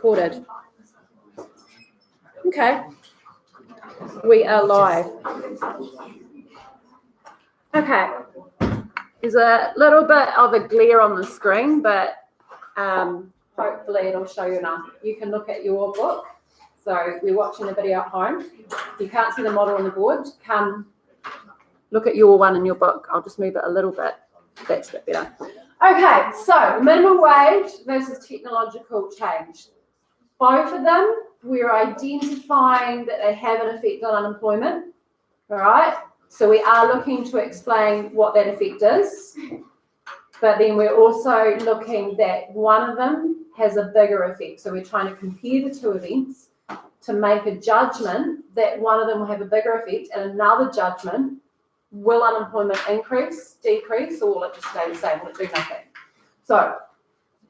recorded. Okay. We are live. Okay. There's a little bit of a glare on the screen, but hopefully it'll show you enough. You can look at your book. So we're watching the video at home. If you can't see the model on the board, come look at your one in your book. I'll just move it a little bit. That's a bit better. Okay, so minimum wage versus technological change. Both of them, we're identifying that they have an effect on unemployment. All right, so we are looking to explain what that effect is. But then we're also looking that one of them has a bigger effect. So we're trying to compare the two events to make a judgment that one of them will have a bigger effect and another judgment, will unemployment increase, decrease, or will it just stay the same? Will it do nothing? So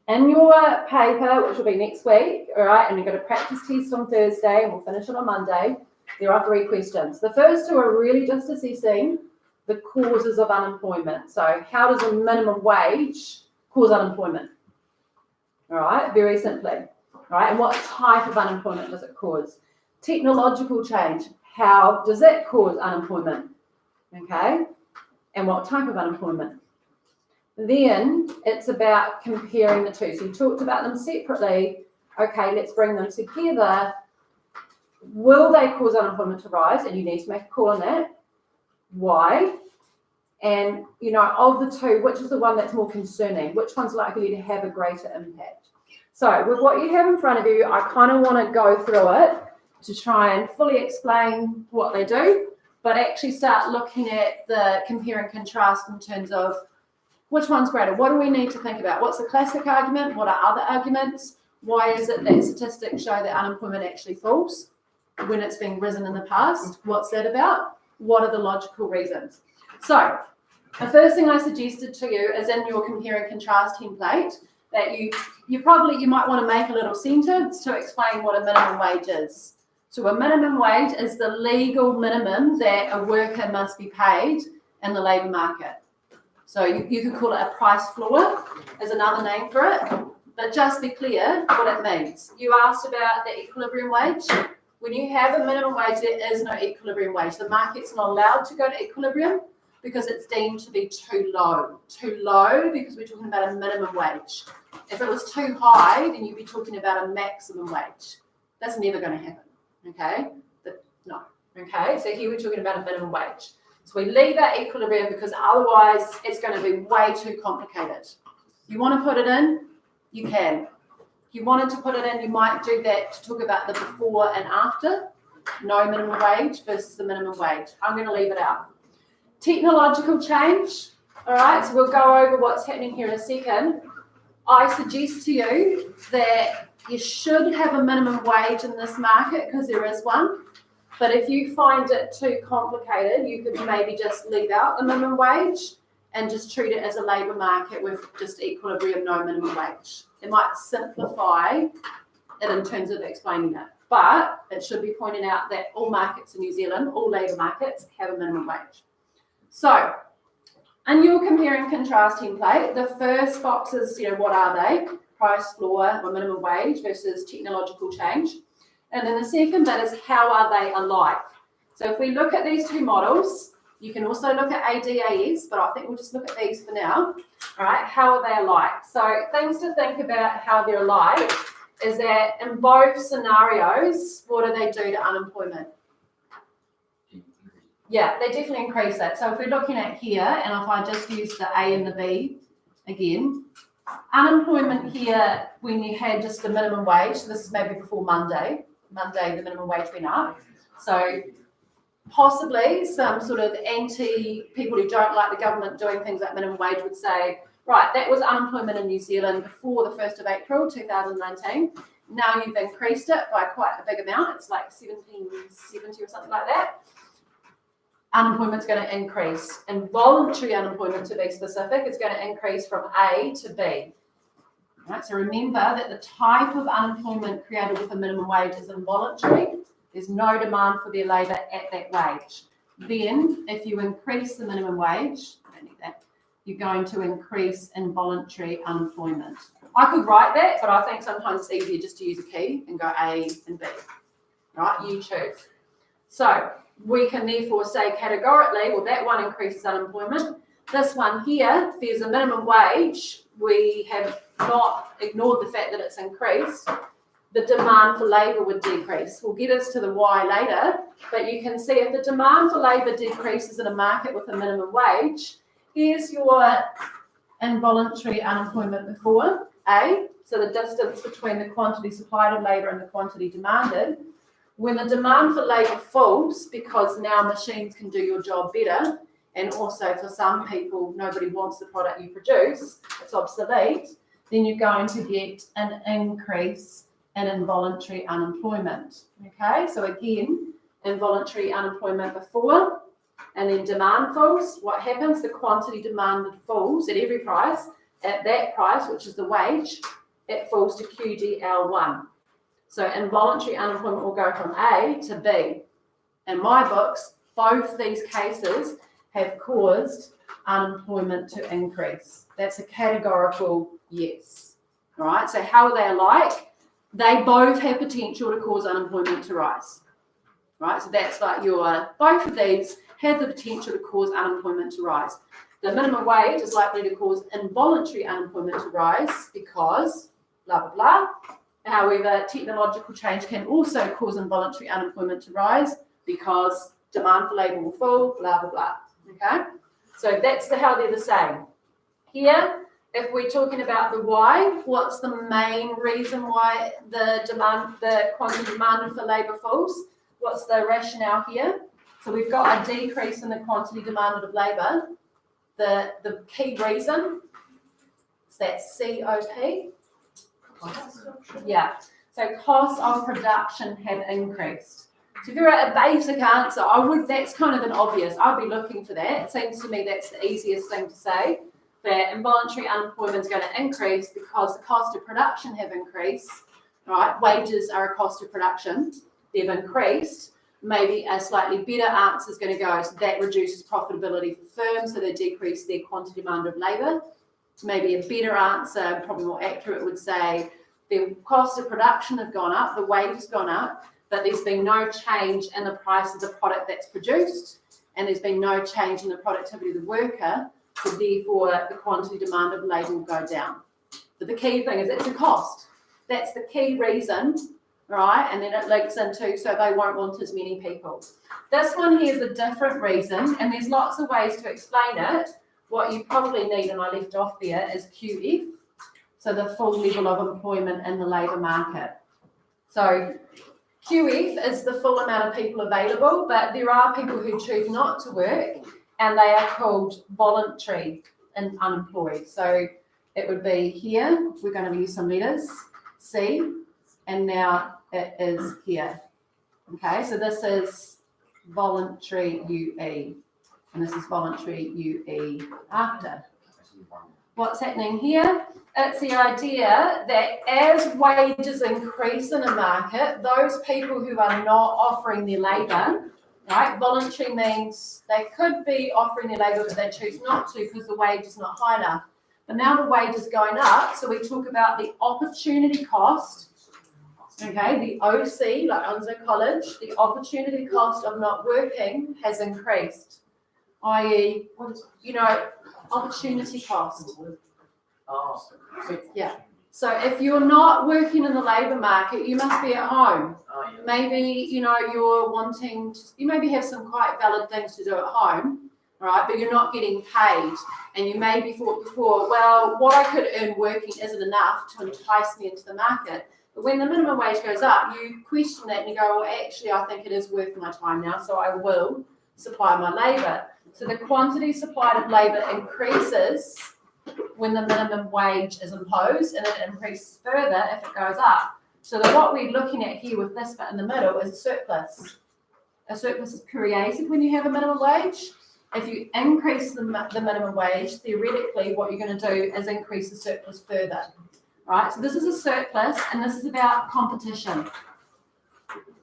in your paper, which will be next week, all right, and you've got a practice test on Thursday and we'll finish it on Monday, there are 3 questions. The first 2 are really just assessing the causes of unemployment. So how does a minimum wage cause unemployment? All right, very simply. All right, and what type of unemployment does it cause? Technological change, how does it cause unemployment? Okay, and what type of unemployment? Then it's about comparing the two. So you talked about them separately. Okay, let's bring them together. Will they cause unemployment to rise? And you need to make a call on that. Why? And, you know, of the two, which is the one that's more concerning? Which one's likely to have a greater impact? So with what you have in front of you, I kind of want to go through it to try and fully explain what they do, but actually start looking at the compare and contrast in terms of which one's greater? What do we need to think about? What's the classic argument? What are other arguments? Why is it that statistics show that unemployment actually falls when it's been risen in the past? What's that about? What are the logical reasons? So the first thing I suggested to you is in your compare and contrast template that you might want to make a little sentence to explain what a minimum wage is. So a minimum wage is the legal minimum that a worker must be paid in the labour market. So you could call it a price floor is another name for it, but just be clear what it means. You asked about the equilibrium wage. When you have a minimum wage, there is no equilibrium wage. The market's not allowed to go to equilibrium because it's deemed to be too low. Too low because we're talking about a minimum wage. If it was too high, then you'd be talking about a maximum wage. That's never going to happen. Okay, no. Okay, so here we're talking about a minimum wage. So we leave that equilibrium because otherwise it's going to be way too complicated. You want to put it in, you can. If you wanted to put it in, you might do that to talk about the before and after. No minimum wage versus the minimum wage. I'm going to leave it out. Technological change. All right, so we'll go over what's happening here in a second. I suggest to you that you should have a minimum wage in this market because there is one. But if you find it too complicated, you could maybe just leave out the minimum wage and just treat it as a labour market with just equilibrium, no minimum wage. It might simplify it in terms of explaining it. But it should be pointing out that all markets in New Zealand, all labour markets, have a minimum wage. So in your compare and contrast template, the first box is, what are they? Price floor or minimum wage versus technological change. And then the second bit is how are they alike? So if we look at these 2 models, you can also look at ADAS, but I think we'll just look at these for now. All right, how are they alike? So things to think about how they're alike is that in both scenarios, what do they do to unemployment? Yeah, they definitely increase it. So if we're looking at here, and if I just use the A and the B again, unemployment here, when you had just a minimum wage, so this is maybe before Monday, the minimum wage went up. So possibly some sort of people who don't like the government doing things like minimum wage would say, right, that was unemployment in New Zealand before the 1st of April 2019. Now you've increased it by quite a big amount. It's like 1770 or something like that. Unemployment's going to increase. And voluntary unemployment, to be specific, is going to increase from A to B. Right, so remember that the type of unemployment created with a minimum wage is involuntary. There's no demand for their labour at that wage. Then, if you increase the minimum wage, I don't need that, you're going to increase involuntary unemployment. I could write that, but I think sometimes it's easier just to use a key and go A and B, right? You choose. So we can therefore say categorically, well, that one increases unemployment. This one here, if there's a minimum wage, we have not ignored the fact that it's increased. The demand for labour would decrease. We'll get us to the why later, but you can see if the demand for labour decreases in a market with a minimum wage, here's your involuntary unemployment before, A, so the distance between the quantity supplied of labour and the quantity demanded. When the demand for labour falls, because now machines can do your job better, and also for some people, nobody wants the product you produce, it's obsolete, then you're going to get an increase in involuntary unemployment. Okay, so again, involuntary unemployment before, and then demand falls. What happens? The quantity demanded falls at every price. At that price, which is the wage, it falls to QDL1. So involuntary unemployment will go from A to B. In my books, both these cases have caused unemployment to increase. That's a categorical yes. All right, so how are they alike? They both have potential to cause unemployment to rise. Right, so that's like both of these have the potential to cause unemployment to rise. The minimum wage is likely to cause involuntary unemployment to rise because blah, blah, blah. However, technological change can also cause involuntary unemployment to rise because demand for labour will fall, blah, blah, blah. Okay, so that's how they're the same. Here, if we're talking about the why, what's the main reason why the quantity demanded for labour falls? What's the rationale here? So we've got a decrease in the quantity demanded of labour. The key reason is that COP. Yeah. So costs of production have increased. So if you're at a basic answer, that's kind of an obvious. I'd be looking for that. It seems to me that's the easiest thing to say. That involuntary unemployment is going to increase because the cost of production have increased, right? Wages are a cost of production. They've increased. Maybe a slightly better answer is going to go, so that reduces profitability for firms, so they decrease their quantity demand of labour. Maybe a better answer, probably more accurate, would say the cost of production have gone up, the wage has gone up, but there's been no change in the price of the product that's produced, and there's been no change in the productivity of the worker, so therefore the quantity demand of labour will go down. But the key thing is it's a cost. That's the key reason, right? And then it links into so they won't want as many people. This one here is a different reason, and there's lots of ways to explain it. What you probably need, and I left off there, is QF, so the full level of employment in the labour market. So QF is the full amount of people available, but there are people who choose not to work, and they are called voluntary and unemployed. So it would be here, we're going to use some letters, C, and now it is here. Okay, so this is voluntary UE, and this is voluntary UE after. What's happening here? It's the idea that as wages increase in a market, those people who are not offering their labour, right? Voluntary means they could be offering their labour, but they choose not to because the wage is not high enough. But now the wage is going up, so we talk about the opportunity cost. Okay, the OC, like Onslow College, the opportunity cost of not working has increased, i.e., opportunity cost. Yeah. So if you're not working in the labour market, you must be at home. Maybe, you're wanting to, you maybe have some quite valid things to do at home, right? But you're not getting paid. And you maybe thought before, well, what I could earn working isn't enough to entice me into the market. But when the minimum wage goes up, you question that and you go, well, actually, I think it is worth my time now, so I will supply my labour. So the quantity supplied of labour increases when the minimum wage is imposed, and it increases further if it goes up. So what we're looking at here with this bit in the middle is a surplus. A surplus is created when you have a minimum wage. If you increase the minimum wage, theoretically, what you're going to do is increase the surplus further. Right, so this is a surplus, and this is about competition.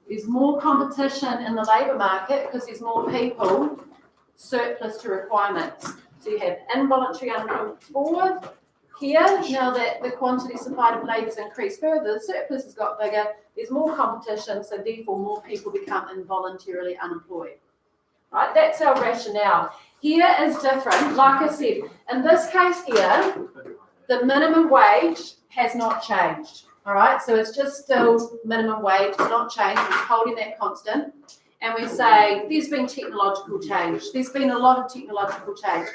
There's more competition in the labour market because there's more people surplus to requirements. So you have involuntary unemployment 4 here. Now that the quantity supplied of labour has increased further, the surplus has got bigger, there's more competition, so therefore more people become involuntarily unemployed. Right, that's our rationale. Here is different. Like I said, in this case here, the minimum wage has not changed. All right, so it's just still minimum wage, it's not changed, it's holding that constant. And we say there's been technological change. There's been a lot of technological change.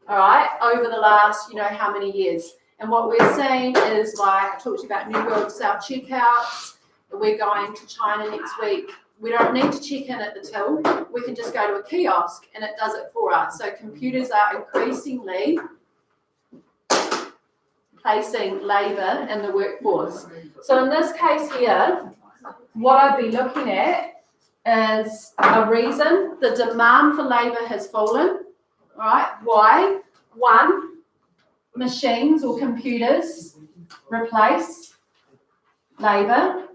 All right, over the last, how many years. And what we're seeing is, like I talked to you about New World self-checkouts. We're going to China next week. We don't need to check in at the till. We can just go to a kiosk and it does it for us. So computers are increasingly placing labour in the workforce. So in this case here, what I'd be looking at is a reason the demand for labour has fallen. All right, why? 1, machines or computers replace labour.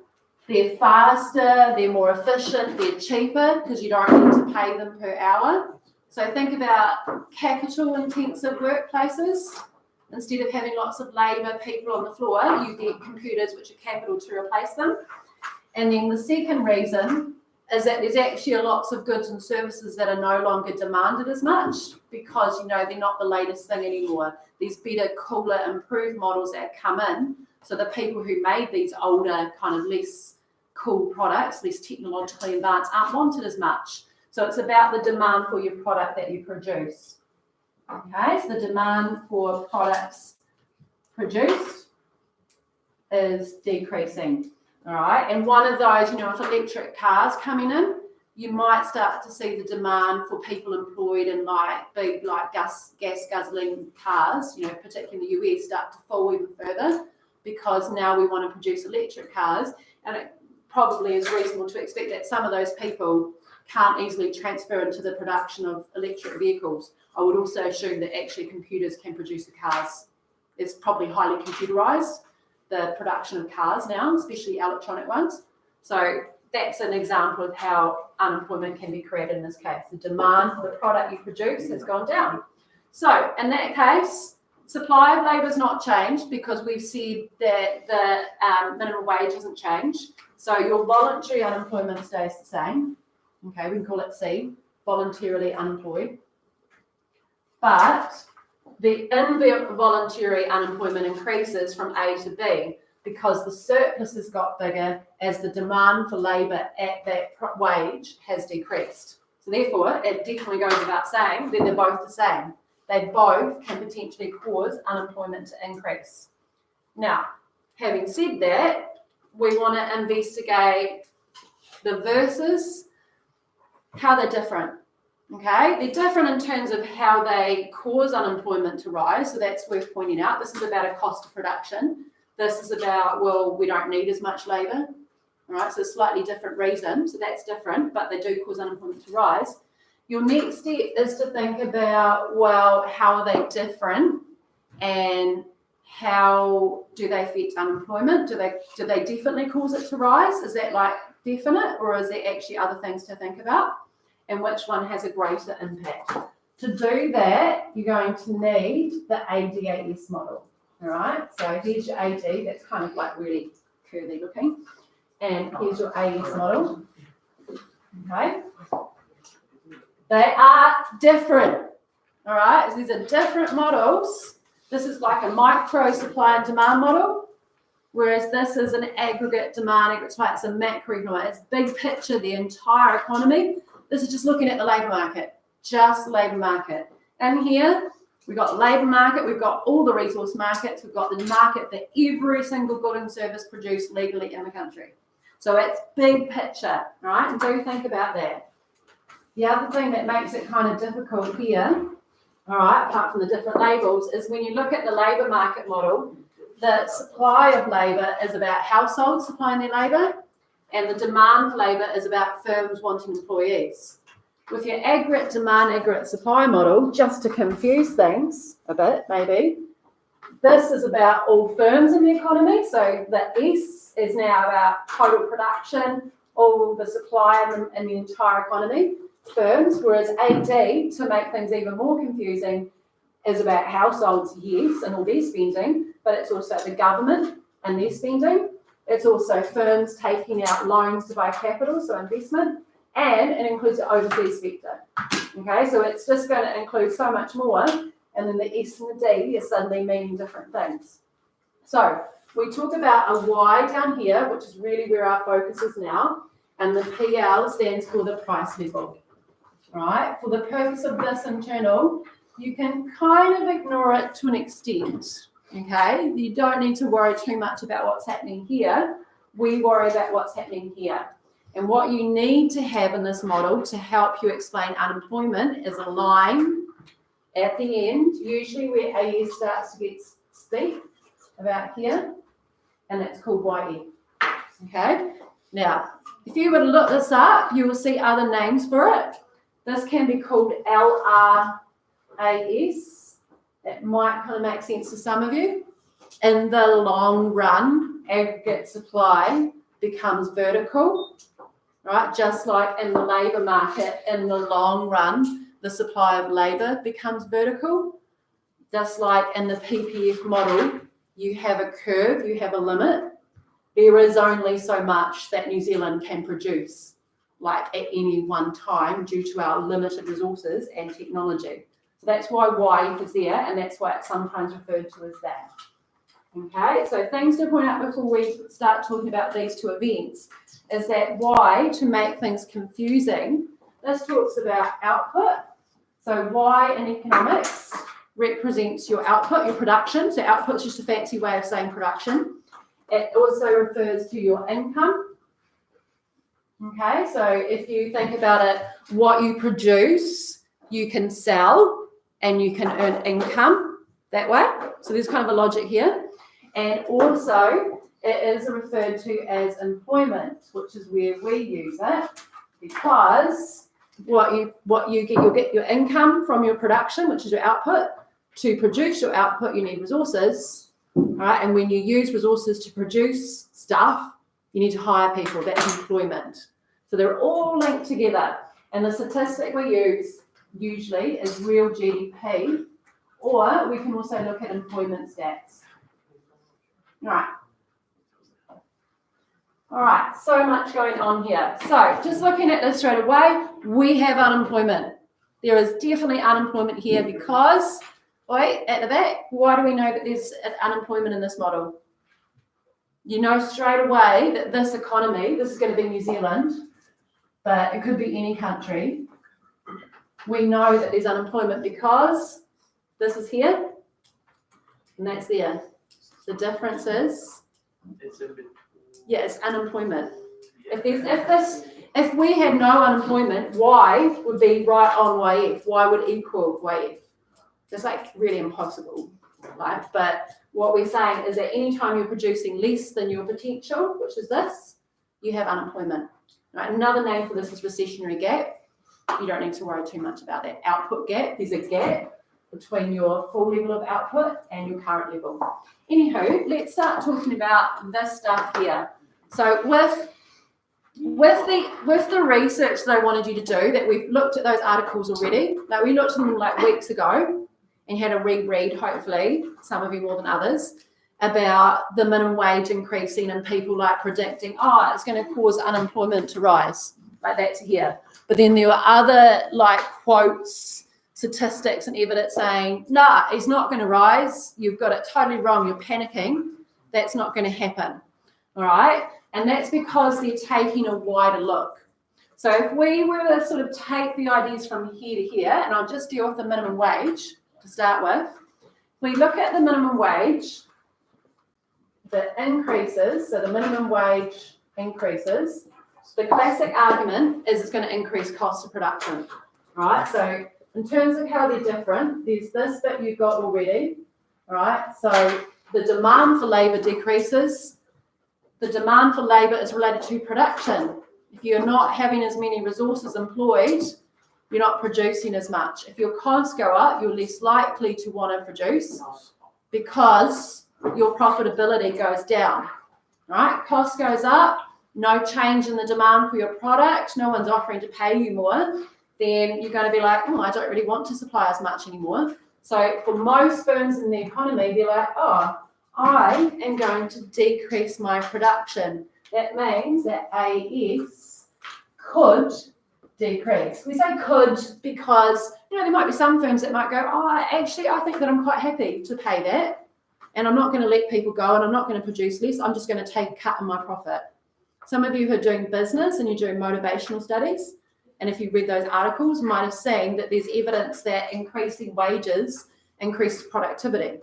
They're faster, they're more efficient, they're cheaper because you don't need to pay them per hour. So think about capital-intensive workplaces. Instead of having lots of labour people on the floor, you get computers which are capital to replace them. And then the second reason is that there's actually lots of goods and services that are no longer demanded as much because, they're not the latest thing anymore. There's better, cooler, improved models that come in. So the people who made these older, kind of less cool products, less technologically advanced, aren't wanted as much. So it's about the demand for your product that you produce. Okay, so the demand for products produced is decreasing. All right, and one of those, if electric cars coming in, you might start to see the demand for people employed in big gas guzzling cars, particularly in the US, start to fall even further because now we want to produce electric cars, and it probably is reasonable to expect that some of those people can't easily transfer into the production of electric vehicles. I would also assume that actually computers can produce the cars. It's probably highly computerized, the production of cars now, especially electronic ones. So that's an example of how unemployment can be created in this case. The demand for the product you produce has gone down. So in that case, supply of labour has not changed because we've said that the minimum wage hasn't changed. So your voluntary unemployment stays the same. Okay, we can call it C, voluntarily unemployed. But the involuntary unemployment increases from A to B because the surplus has got bigger as the demand for labour at that wage has decreased. So therefore, it definitely goes without saying that they're both the same. They both can potentially cause unemployment to increase. Now, having said that, we want to investigate the versus, how they're different. Okay, they're different in terms of how they cause unemployment to rise, so that's worth pointing out. This is about a cost of production. This is about, well, we don't need as much labour. All right, so a slightly different reason, so that's different, but they do cause unemployment to rise. Your next step is to think about, well, how are they different and how do they affect unemployment? Do they definitely cause it to rise? Is that definite, or is there actually other things to think about? And which one has a greater impact? To do that, you're going to need the ADAS model. All right, so here's your AD, that's kind of really curvy looking. And here's your AS model. Okay, they are different. All right, so these are different models. This is like a micro supply and demand model, whereas this is an aggregate demand, it's a macroeconomic, it's big picture, the entire economy. This is just looking at the labour market, just the labour market. And here, we've got the labour market, we've got all the resource markets, we've got the market for every single good and service produced legally in the country. So it's big picture, right? And do think about that. The other thing that makes it kind of difficult here, all right, apart from the different labels, is when you look at the labour market model, the supply of labour is about households supplying their labour, and the demand for labour is about firms wanting employees. With your aggregate demand, aggregate supply model, just to confuse things a bit, maybe, this is about all firms in the economy. So the S is now about total production, all the supply in the entire economy. firms, whereas AD, to make things even more confusing, is about households, yes, and all their spending, but it's also the government and their spending. It's also firms taking out loans to buy capital, so investment, and it includes the overseas sector. Okay, so it's just going to include so much more, and then the S and the D is suddenly meaning different things. So we talk about a Y down here, which is really where our focus is now, and the PL stands for the price level. Right? For the purpose of this internal, you can kind of ignore it to an extent. Okay? You don't need to worry too much about what's happening here. We worry about what's happening here. And what you need to have in this model to help you explain unemployment is a line at the end, usually where AS starts to get steep, about here, and it's called YE. Okay? Now, if you were to look this up, you will see other names for it. This can be called LRAS. That might kind of make sense to some of you. In the long run, aggregate supply becomes vertical, right? Just like in the labour market, in the long run, the supply of labour becomes vertical. Just like in the PPF model, you have a curve, you have a limit. There is only so much that New Zealand can produce, like at any one time, due to our limited resources and technology. So that's why Y is there, and that's why it's sometimes referred to as that. Okay, so things to point out before we start talking about these two events is that Y, to make things confusing, this talks about output. So Y in economics represents your output, your production. So output's just a fancy way of saying production. It also refers to your income. Okay, so if you think about it, what you produce, you can sell and you can earn income that way. So there's kind of a logic here. And also it is referred to as employment, which is where we use it, because you'll get your income from your production, which is your output. To produce your output, you need resources, right? And when you use resources to produce stuff, you need to hire people. That's employment. So they're all linked together. And the statistic we use usually is real GDP, or we can also look at employment stats. All right, so much going on here. So just looking at this straight away, we have unemployment. There is definitely unemployment here because, wait, at the back, why do we know that there's unemployment in this model? You know straight away that this economy, this is going to be New Zealand, but it could be any country. We know that there's unemployment because this is here and that's there. The difference is, it's unemployment. If we had no unemployment, Y would be right on YF. Y would equal YF. It's like really impossible, right? But what we're saying is that anytime you're producing less than your potential, which is this, you have unemployment. Right? Another name for this is recessionary gap. You don't need to worry too much about that. Output gap, there's a gap between your full level of output and your current level. Anywho, let's start talking about this stuff here. So with the research that I wanted you to do, that we've looked at those articles already, like we looked at them like weeks ago and had a reread, hopefully, some of you more than others, about the minimum wage increasing and people like predicting, it's going to cause unemployment to rise. Like that's here. But then there were other like quotes, statistics and evidence saying, it's not going to rise. You've got it totally wrong. You're panicking. That's not going to happen. All right. And that's because they're taking a wider look. So if we were to sort of take the ideas from here to here, and I'll just deal with the minimum wage to start with. If we look at the minimum wage, the increases, so the minimum wage increases, the classic argument is it's going to increase cost of production. Right. So in terms of how they're different, there's this bit you've got already, right? So the demand for labour decreases. The demand for labour is related to production. If you're not having as many resources employed, you're not producing as much. If your costs go up, you're less likely to want to produce because your profitability goes down, right? Cost goes up, no change in the demand for your product, no one's offering to pay you more. then you're going to be like, oh, I don't really want to supply as much anymore. So for most firms in the economy, they're like, oh, I am going to decrease my production. That means that AS could decrease. We say could because, there might be some firms that might go, oh, actually, I think that I'm quite happy to pay that. And I'm not going to let people go and I'm not going to produce less. I'm just going to take a cut in my profit. Some of you who are doing business and you're doing motivational studies, and if you read those articles, might have seen that there's evidence that increasing wages increases productivity.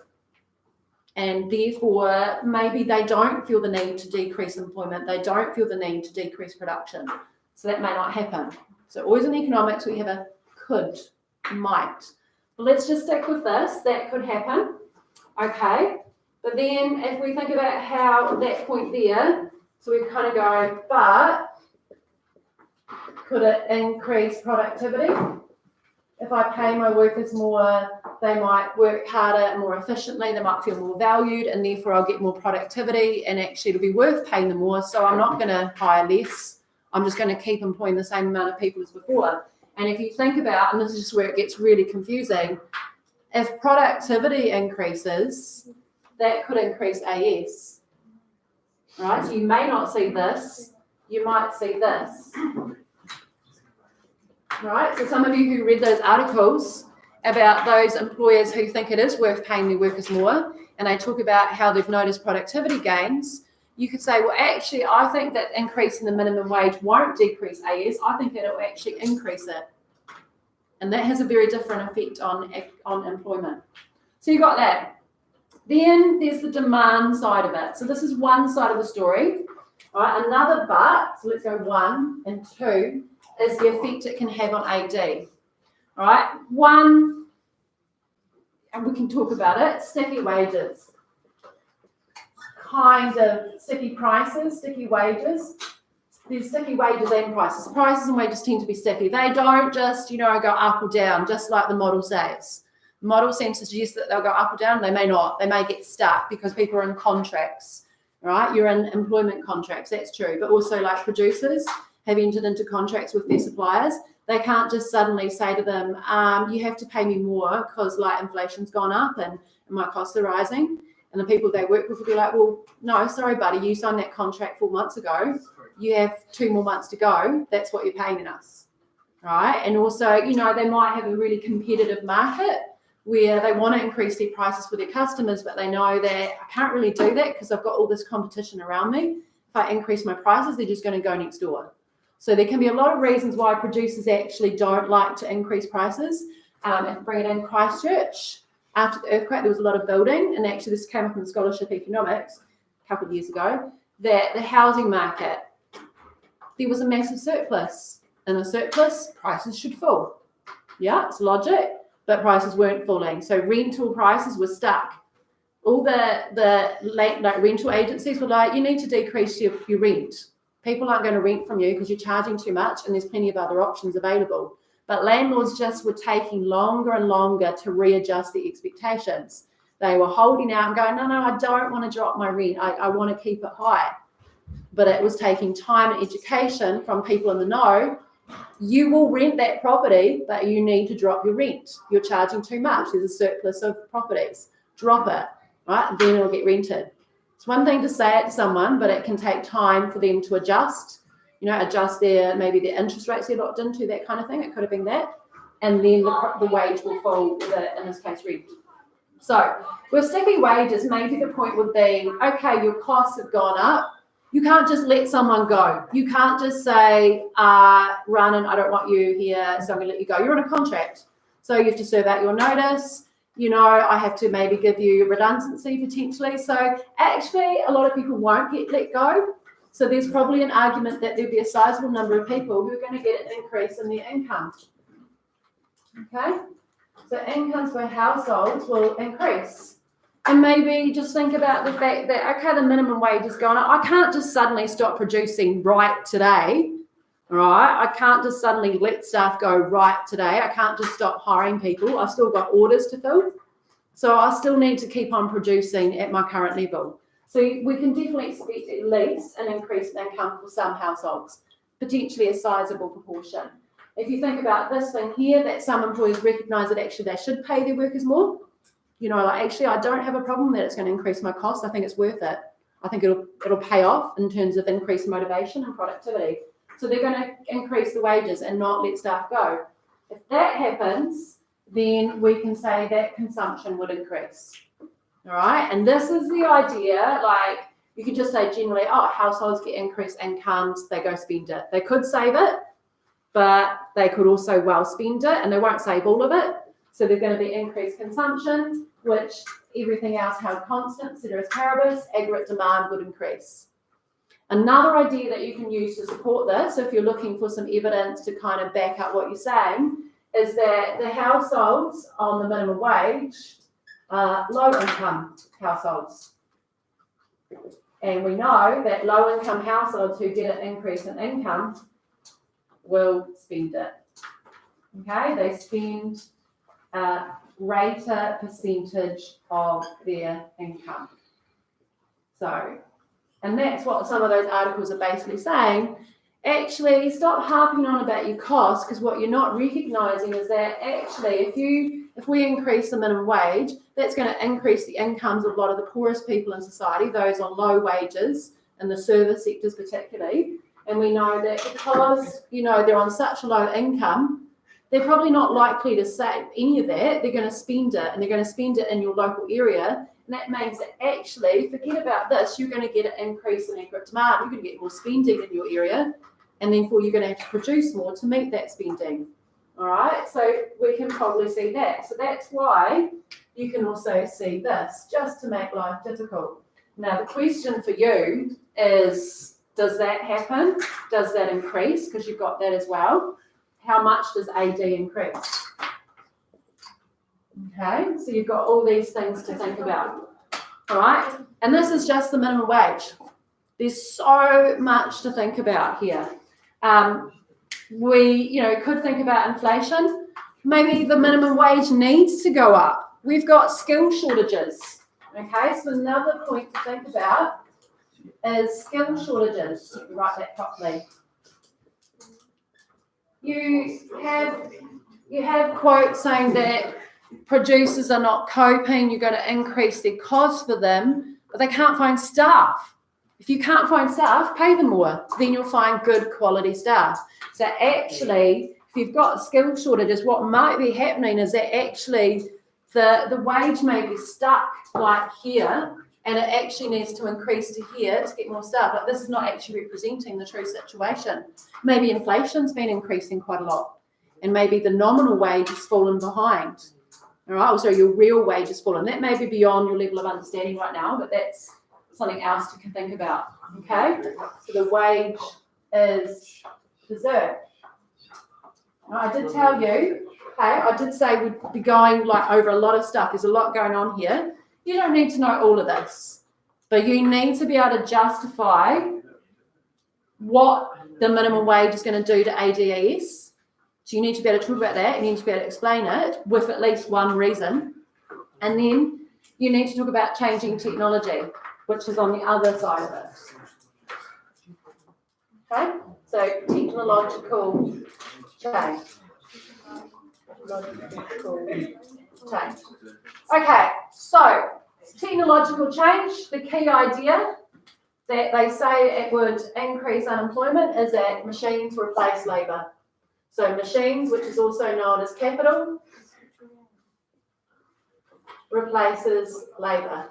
And therefore, maybe they don't feel the need to decrease employment. They don't feel the need to decrease production. So that may not happen. So always in economics, we have a could, might. But let's just stick with this. That could happen. Okay. But then if we think about how that point there, so we kind of go, but could it increase productivity? If I pay my workers more, they might work harder and more efficiently, they might feel more valued, and therefore I'll get more productivity, and actually it'll be worth paying them more, so I'm not going to hire less. I'm just going to keep employing the same amount of people as before. And if you think about, and this is just where it gets really confusing, if productivity increases, that could increase AS. Right? So you may not see this, you might see this. Right? So some of you who read those articles about those employers who think it is worth paying their workers more, and they talk about how they've noticed productivity gains, you could say, well, actually, I think that increasing the minimum wage won't decrease AS. I think it'll actually increase it. And that has a very different effect on employment. So you got that. Then there's the demand side of it. So this is one side of the story. All right, another but, so let's go 1 and 2, is the effect it can have on AD. All right, 1, and we can talk about it, sticky wages. Kind of sticky prices, sticky wages. There's sticky wages and prices. Prices and wages tend to be sticky. They don't just, go up or down, just like the model says. The model seems to suggest that they'll go up or down. They may not. They may get stuck because people are in contracts, right? You're in employment contracts, that's true. But also like producers have entered into contracts with their suppliers. They can't just suddenly say to them, you have to pay me more because like inflation's gone up and my costs are rising. And the people they work with will be like, well, no, sorry, buddy, you signed that contract 4 months ago. You have 2 more months to go. That's what you're paying us, right? And also, they might have a really competitive market where they want to increase their prices for their customers, but they know that I can't really do that because I've got all this competition around me. If I increase my prices, they're just going to go next door. So there can be a lot of reasons why producers actually don't like to increase prices. If bring it in Christchurch, after the earthquake, there was a lot of building, and actually this came up in Scholarship Economics a couple of years ago, that the housing market, there was a massive surplus. In a surplus, prices should fall. Yeah, it's logic, but prices weren't falling. So rental prices were stuck. All the rental agencies were like, you need to decrease your rent. People aren't going to rent from you because you're charging too much and there's plenty of other options available. But landlords just were taking longer and longer to readjust the expectations. They were holding out and going, no, I don't want to drop my rent. I want to keep it high. But it was taking time and education from people in the know. You will rent that property, but you need to drop your rent. You're charging too much. There's a surplus of properties. Drop it, right? Then it'll get rented. It's one thing to say it to someone, but it can take time for them to adjust. Adjust maybe their interest rates they're locked into, that kind of thing. It could have been that. And then the wage will fall with it, in this case, rent. So with sticky wages, maybe the point would be, okay, your costs have gone up. You can't just let someone go. You can't just say, Rhiannon, I don't want you here, so I'm going to let you go. You're on a contract. So you have to serve out your notice. I have to maybe give you redundancy potentially. So actually, a lot of people won't get let go. So there's probably an argument that there'll be a sizable number of people who are going to get an increase in their income. Okay? So incomes for households will increase. And maybe just think about the fact that, okay, the minimum wage is going up. I can't just suddenly stop producing right today, all right? I can't just suddenly let staff go right today. I can't just stop hiring people. I've still got orders to fill. So I still need to keep on producing at my current level. So we can definitely expect at least an increase in income for some households, potentially a sizable proportion. if you think about this thing here, that some employers recognise that actually they should pay their workers more. You know, like actually I don't have a problem that it's going to increase my costs. I think it's worth it. I think it'll pay off in terms of increased motivation and productivity. So they're going to increase the wages and not let staff go. If that happens, then we can say that consumption would increase. All right, and this is the idea, like you could just say generally, oh, households get increased incomes, they go spend it. They could save it, but they could also well spend it, and they won't save all of it. So there's going to be increased consumption, which everything else held constant, ceteris paribus, aggregate demand would increase. Another idea that you can use to support this, if you're looking for some evidence to kind of back up what you're saying, is that the households on the minimum wage are low-income households. And we know that low-income households who get an increase in income will spend it. Okay, they spend a greater percentage of their income. So, and that's what some of those articles are basically saying. Actually, stop harping on about your costs, because what you're not recognising is that actually if we increase the minimum wage, that's going to increase the incomes of a lot of the poorest people in society, those on low wages, in the service sectors particularly. And we know that because, you know, they're on such a low income, they're probably not likely to save any of that. They're going to spend it, and they're going to spend it in your local area. And that means that actually, forget about this, you're going to get an increase in aggregate demand. You're going to get more spending in your area, and therefore you're going to have to produce more to meet that spending. All right, so we can probably see that. So that's why you can also see this, just to make life difficult. Now, the question for you is, does that happen? Does that increase? Because you've got that as well. How much does AD increase? Okay, so you've got all these things to think about. All right, and this is just the minimum wage. There's so much to think about here. We, could think about inflation. Maybe the minimum wage needs to go up. We've got skill shortages. Okay, so another point to think about is skill shortages. Write that properly. You have quotes saying that producers are not coping, you're going to increase their costs for them, but they can't find staff. If you can't find staff, pay them more, then you'll find good quality staff. So actually, if you've got skill shortages, what might be happening is that actually the wage may be stuck like here, and it actually needs to increase to here to get more staff. But this is not actually representing the true situation. Maybe inflation's been increasing quite a lot, and maybe the nominal wage has fallen behind. All right, so your real wage has fallen. That may be beyond your level of understanding right now, but that's something else to think about. Okay, so the wage is deserved. Now, I did tell you, I did say we'd be going over a lot of stuff. There's a lot going on here. You don't need to know all of this, but you need to be able to justify what the minimum wage is going to do to ADES. So you need to be able to talk about that. You need to be able to explain it with at least one reason. And then you need to talk about changing technology, which is on the other side of it. Okay, so technological change. Okay, so technological change, the key idea that they say it would increase unemployment is that machines replace labour. So machines, which is also known as capital, replaces labour.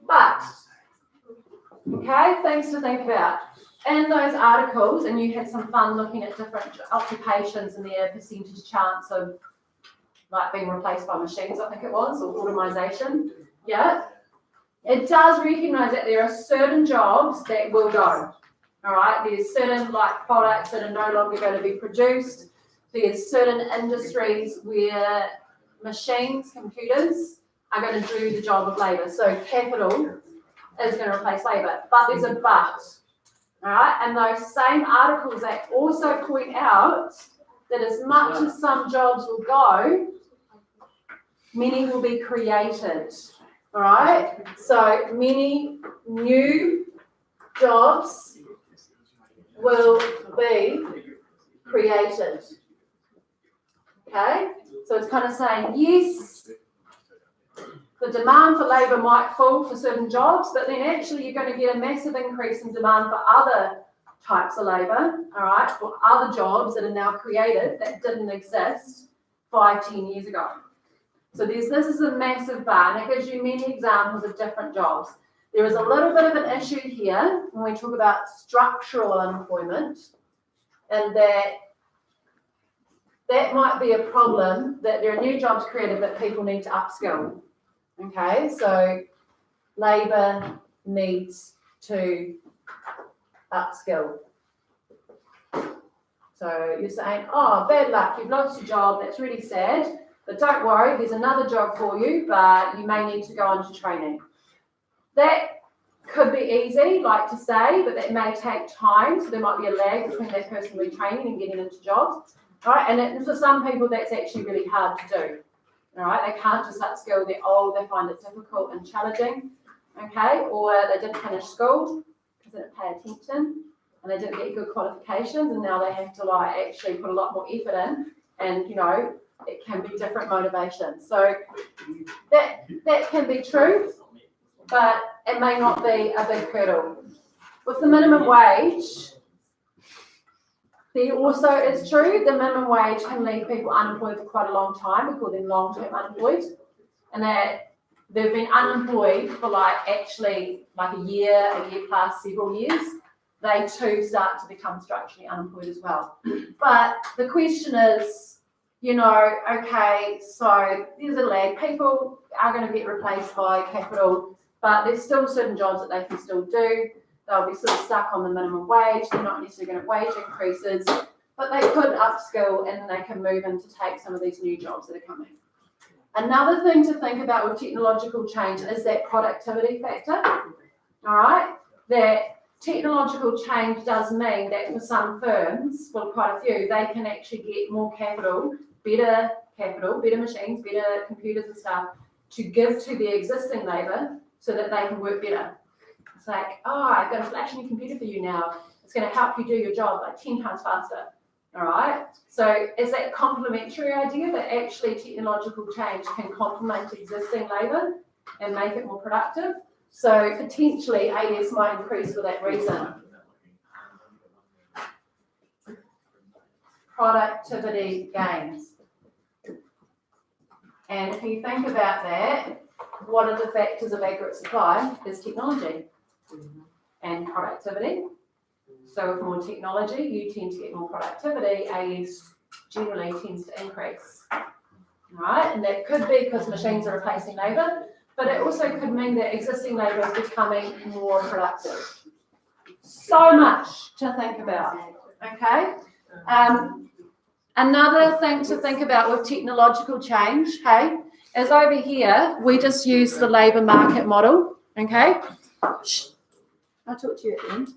But, okay, things to think about. In those articles, and you had some fun looking at different occupations and their percentage chance of being replaced by machines, I think it was, or automation. Yeah. It does recognise that there are certain jobs that will go. All right, there's certain products that are no longer going to be produced. There's certain industries where machines, computers, are going to do the job of labour. So capital is going to replace labour. But there's a but. All right, and those same articles, they also point out that as much as some jobs will go, many will be created. All right, so many new jobs will be created. Okay, so it's kind of saying, yes, the demand for labour might fall for certain jobs, but then actually you're going to get a massive increase in demand for other types of labour, all right, for other jobs that are now created that didn't exist 5-10 years ago. So this is a massive bar, and it gives you many examples of different jobs. There is a little bit of an issue here when we talk about structural unemployment, and that might be a problem, that there are new jobs created but people need to upskill. Okay, so labour needs to upskill. So you're saying, oh, bad luck, you've lost your job, that's really sad, but don't worry, there's another job for you, but you may need to go on to training. That could be easy, like to say, but that may take time, so there might be a lag between that person retraining and getting into jobs. All right, and for some people, that's actually really hard to do. All right, they can't just upskill, they're old, they find it difficult and challenging, okay, or they didn't finish school because they didn't pay attention and they didn't get good qualifications, and now they have to like actually put a lot more effort in, and you know, it can be different motivations. So that can be true, but it may not be a big hurdle. With the minimum wage, there also is true, the minimum wage can leave people unemployed for quite a long time. We call them long-term unemployed. And that they've been unemployed for actually a year plus, several years. They too start to become structurally unemployed as well. But the question is, you know, okay, so there's a lag. People are going to get replaced by capital, but there's still certain jobs that they can still do. They'll be sort of stuck on the minimum wage. They're not necessarily going to wage increases, but they could upskill and they can move in to take some of these new jobs that are coming. Another thing to think about with technological change is that productivity factor. All right, that technological change does mean that for some firms, for quite a few, they can actually get more capital, better machines, better computers and stuff to give to the existing labour so that they can work better. It's like, oh, I've got a flash new computer for you now. It's going to help you do your job 10 times faster. All right. So is that complementary idea that actually technological change can complement existing labour and make it more productive? So potentially AS might increase for that reason. Productivity gains. And if you think about that, one of the factors of aggregate supply is technology and productivity. So with more technology, you tend to get more productivity. AS generally tends to increase. Right? And that could be because machines are replacing labour, but it also could mean that existing labour is becoming more productive. So much to think about. Okay? Another thing to think about with technological change, hey, is over here, we just use the labour market model. Okay? I'll talk to you at the end.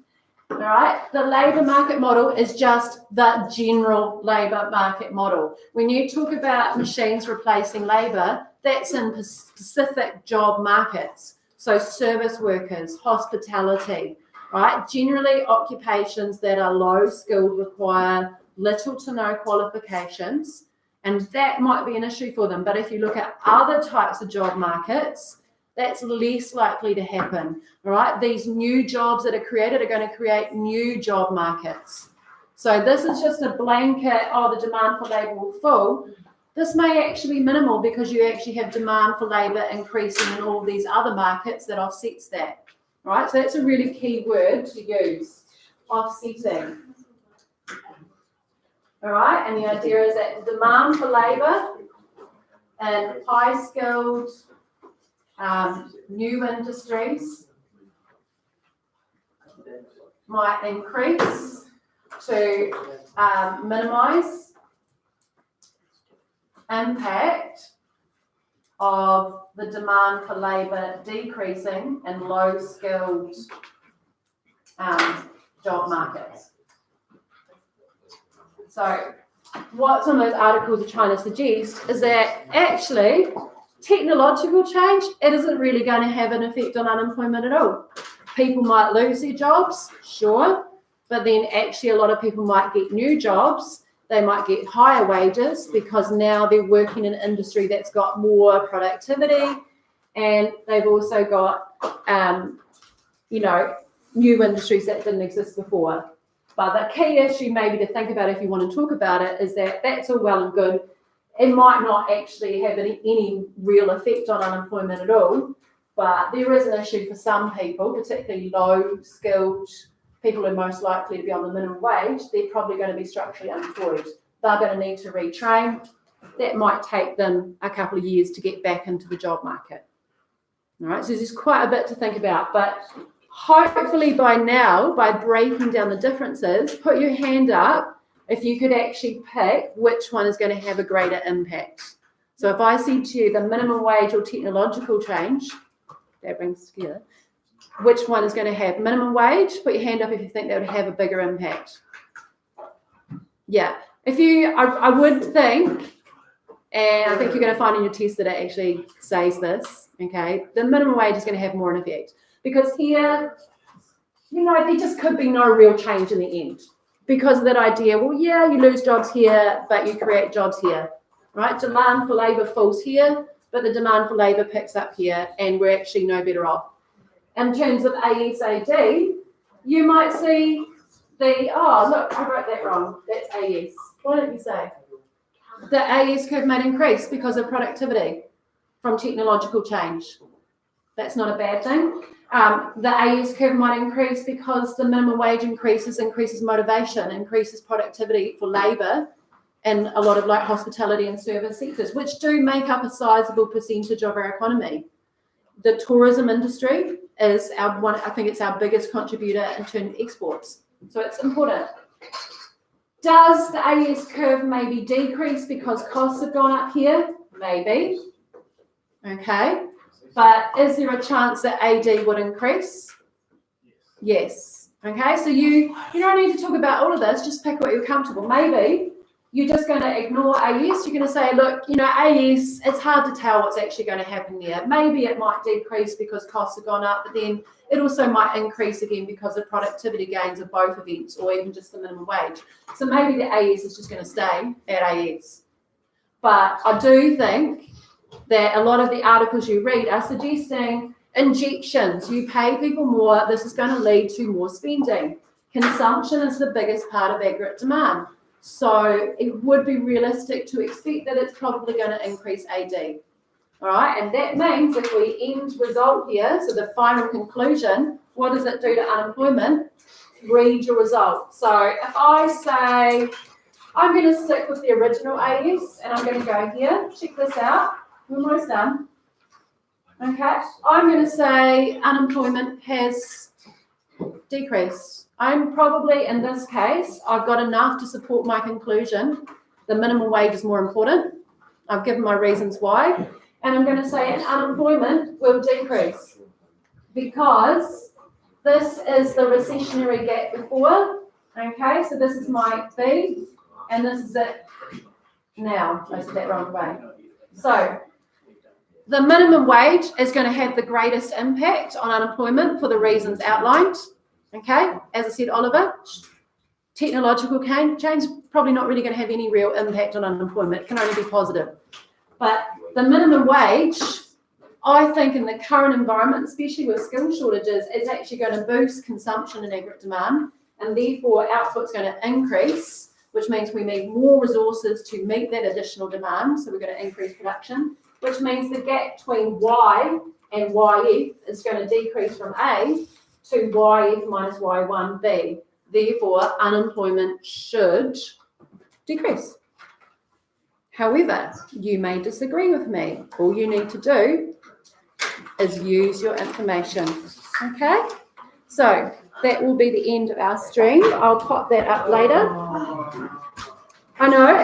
All right, the labour market model is just the general labour market model. When you talk about machines replacing labour, that's in specific job markets. So service workers, hospitality, right? Generally occupations that are low skilled require little to no qualifications, and that might be an issue for them. But if you look at other types of job markets, that's less likely to happen, all right? These new jobs that are created are going to create new job markets. So this is just a blanket, oh, the demand for labour will fall. This may actually be minimal because you actually have demand for labour increasing in all these other markets that offsets that, right? So that's a really key word to use, offsetting. All right, and the idea is that the demand for labour and high-skilled new industries might increase to minimise impact of the demand for labour decreasing in low-skilled job markets. So what some of those articles are trying to suggest is that actually technological change, it isn't really going to have an effect on unemployment at all. People might lose their jobs, sure, but then actually a lot of people might get new jobs. They might get higher wages because now they're working in an industry that's got more productivity, and they've also got, new industries that didn't exist before. But the key issue maybe to think about if you want to talk about it is that that's all well and good. It might not actually have any real effect on unemployment at all, but there is an issue for some people, particularly low-skilled people who are most likely to be on the minimum wage. They're probably going to be structurally unemployed. They're going to need to retrain. That might take them a couple of years to get back into the job market. All right, so there's quite a bit to think about, but hopefully by now, by breaking down the differences, put your hand up if you could actually pick which one is going to have a greater impact. So if I said to you the minimum wage or technological change, that brings together, which one is going to have minimum wage? Put your hand up if you think that would have a bigger impact. Yeah, I would think, and I think you're going to find in your test that it actually says this, okay, the minimum wage is going to have more an effect. Because here, there just could be no real change in the end. Because of that idea, well, yeah, you lose jobs here, but you create jobs here, right? Demand for labour falls here, but the demand for labour picks up here, and we're actually no better off. In terms of ASAD, you might see look, I wrote that wrong. That's AS. What did you say? The AS curve might increase because of productivity from technological change. That's not a bad thing. The AS curve might increase because the minimum wage increases motivation, increases productivity for labour in a lot of like hospitality and service sectors, which do make up a sizable percentage of our economy. The tourism industry is I think it's our biggest contributor in terms of exports. So it's important. Does the AS curve maybe decrease because costs have gone up here? Maybe. Okay. But is there a chance that AD would increase? Yes. Okay, so you don't need to talk about all of this, just pick what you're comfortable. Maybe you're just going to ignore AS. You're going to say, look, AS, it's hard to tell what's actually going to happen there. Maybe it might decrease because costs have gone up, but then it also might increase again because of productivity gains of both events or even just the minimum wage. So maybe the AS is just going to stay at AS. But I do think that a lot of the articles you read are suggesting injections. You pay people more, this is going to lead to more spending. Consumption is the biggest part of aggregate demand. So it would be realistic to expect that it's probably going to increase AD. All right, and that means if we end result here, so the final conclusion, what does it do to unemployment? Read your result. So if I say, I'm going to stick with the original AS and I'm going to go here, check this out. We're almost done. Okay, I'm going to say unemployment has decreased. I'm probably, in this case, I've got enough to support my conclusion. The minimum wage is more important. I've given my reasons why. And I'm going to say unemployment will decrease because this is the recessionary gap before. Okay, so this is my B and this is it now. I said that wrong way. So the minimum wage is going to have the greatest impact on unemployment for the reasons outlined. Okay, as I said, Oliver, technological change probably not really going to have any real impact on unemployment. It can only be positive. But the minimum wage, I think in the current environment, especially with skill shortages, is actually going to boost consumption and aggregate demand, and therefore output's going to increase, which means we need more resources to meet that additional demand. So we're going to increase production, which means the gap between Y and YF is going to decrease from A to YF minus Y1B. Therefore, unemployment should decrease. However, you may disagree with me. All you need to do is use your information. Okay? So that will be the end of our stream. I'll pop that up later. I know.